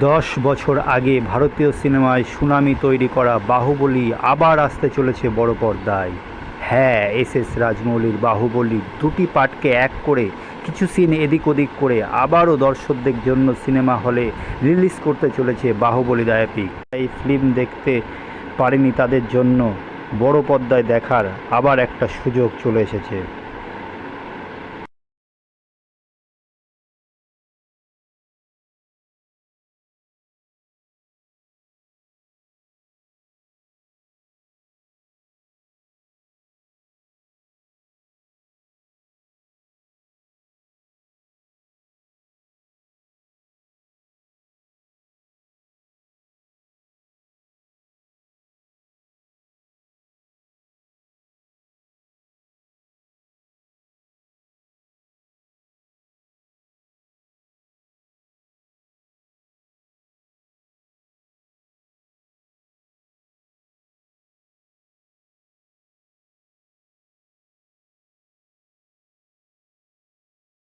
10 বছর আগে ভারতীয় সিনেমায় সুনামি তৈরি করা বাহুবলী আবার আসতে চলেছে বড় পর্দায়। হ্যাঁ, এস রাজমৌলির বাহুবলী দুটি পার্টকে এক করে কিছু সিন এদিক ওদিক করে আবারও দর্শকদের জন্য সিনেমা হলে রিলিজ করতে চলেছে বাহুবলী দ্য এপিক। এই ফিল্ম দেখতে পারেনি তাদের জন্য বড় পর্দায় দেখার আবার একটা সুযোগ চলে এসেছে।